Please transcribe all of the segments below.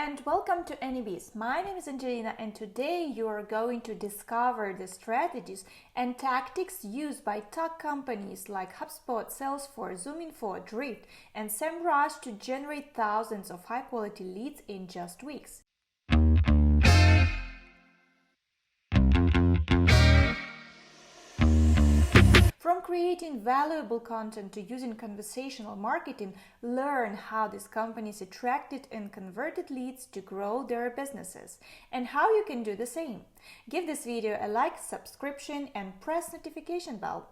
and welcome to AnyBiz. My name is Angelina, and today you are going to discover the strategies and tactics used by top companies like HubSpot, Salesforce, ZoomInfo, Drift, and SEMrush to generate thousands of high-quality leads in just weeks. From creating valuable content to using conversational marketing, learn how these companies attracted and converted leads to grow their businesses and how you can do the same. Give this video a like, subscription, and press notification bell,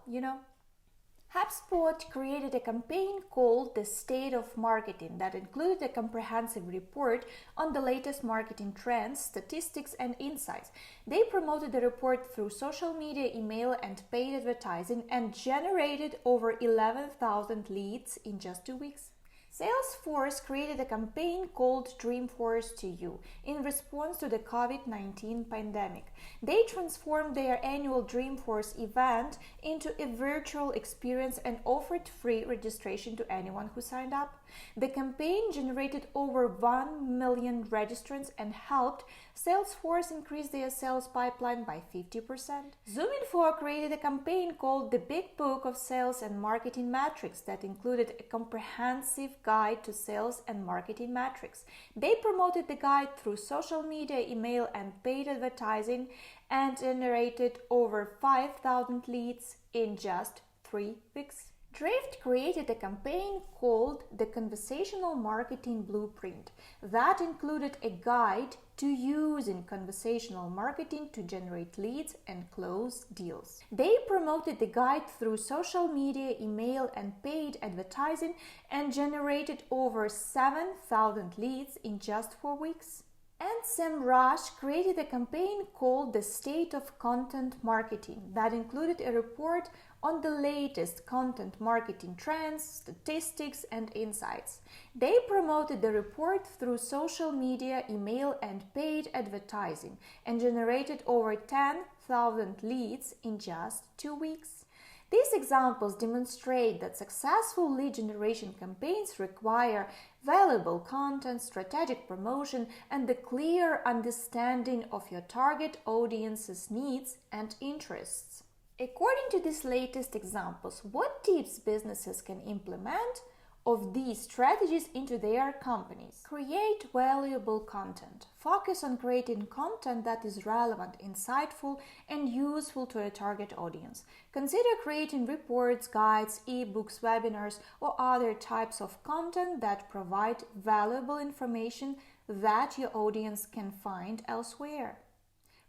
HubSpot created a campaign called The State of Marketing that included a comprehensive report on the latest marketing trends, statistics, and insights. They promoted the report through social media, email, and paid advertising and generated over 11,000 leads in just 2 weeks. Salesforce created a campaign called Dreamforce to You in response to the COVID-19 pandemic. They transformed their annual Dreamforce event into a virtual experience and offered free registration to anyone who signed up. The campaign generated over 1 million registrants and helped Salesforce increase their sales pipeline by 50%. ZoomInfo created a campaign called The Big Book of Sales and Marketing Metrics that included a comprehensive guide to sales and marketing metrics. They promoted the guide through social media, email, and paid advertising and generated over 5,000 leads in just 3 weeks. Drift created a campaign called the Conversational Marketing Blueprint that included a guide to using conversational marketing to generate leads and close deals. They promoted the guide through social media, email, and paid advertising and generated over 7,000 leads in just 4 weeks. And SEMrush created a campaign called The State of Content Marketing that included a report on the latest content marketing trends, statistics, and insights. They promoted the report through social media, email, and paid advertising and generated over 10,000 leads in just 2 weeks. These examples demonstrate that successful lead generation campaigns require valuable content, strategic promotion, and the clear understanding of your target audience's needs and interests. According to these latest examples, what tips businesses can implement of these strategies into their companies? Create valuable content. Focus on creating content that is relevant, insightful, and useful to a target audience. Consider creating reports, guides, ebooks, webinars, or other types of content that provide valuable information that your audience can find elsewhere.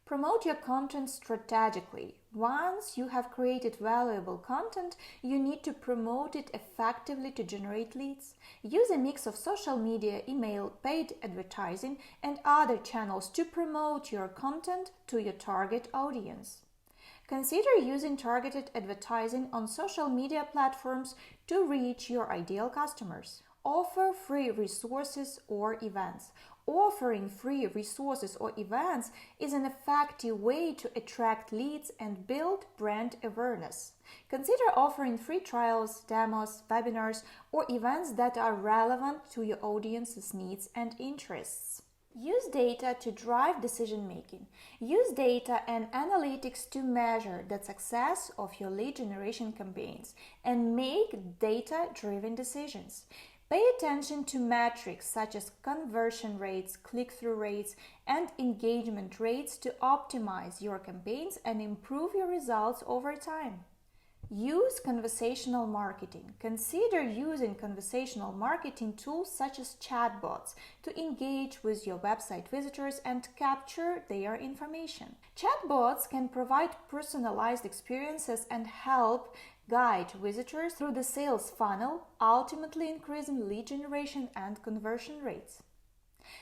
Promote your content strategically. Once you have created valuable content, you need to promote it effectively to generate leads. Use a mix of social media, email, paid advertising, and other channels to promote your content to your target audience. Consider using targeted advertising on social media platforms to reach your ideal customers. Offer free resources or events. Offering free resources or events is an effective way to attract leads and build brand awareness. Consider offering free trials, demos, webinars, or events that are relevant to your audience's needs and interests. Use data to drive decision-making. Use data and analytics to measure the success of your lead generation campaigns and make data-driven decisions. Pay attention to metrics such as conversion rates, click-through rates, and engagement rates to optimize your campaigns and improve your results over time. Use conversational marketing. Consider using conversational marketing tools such as chatbots to engage with your website visitors and capture their information. Chatbots can provide personalized experiences and help guide visitors through the sales funnel, ultimately increasing lead generation and conversion rates.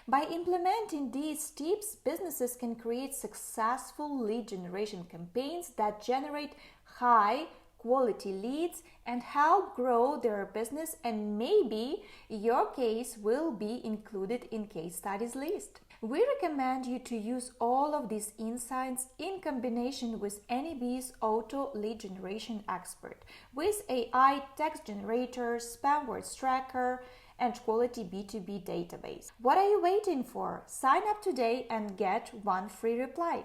By implementing these tips, businesses can create successful lead generation campaigns that generate high-quality leads and help grow their business, and maybe your case will be included in case studies list. We recommend you to use all of these insights in combination with AnyBiz Auto Lead Generation Expert with AI text generator, spam words tracker, and quality B2B database. What are you waiting for? Sign up today and get one free reply.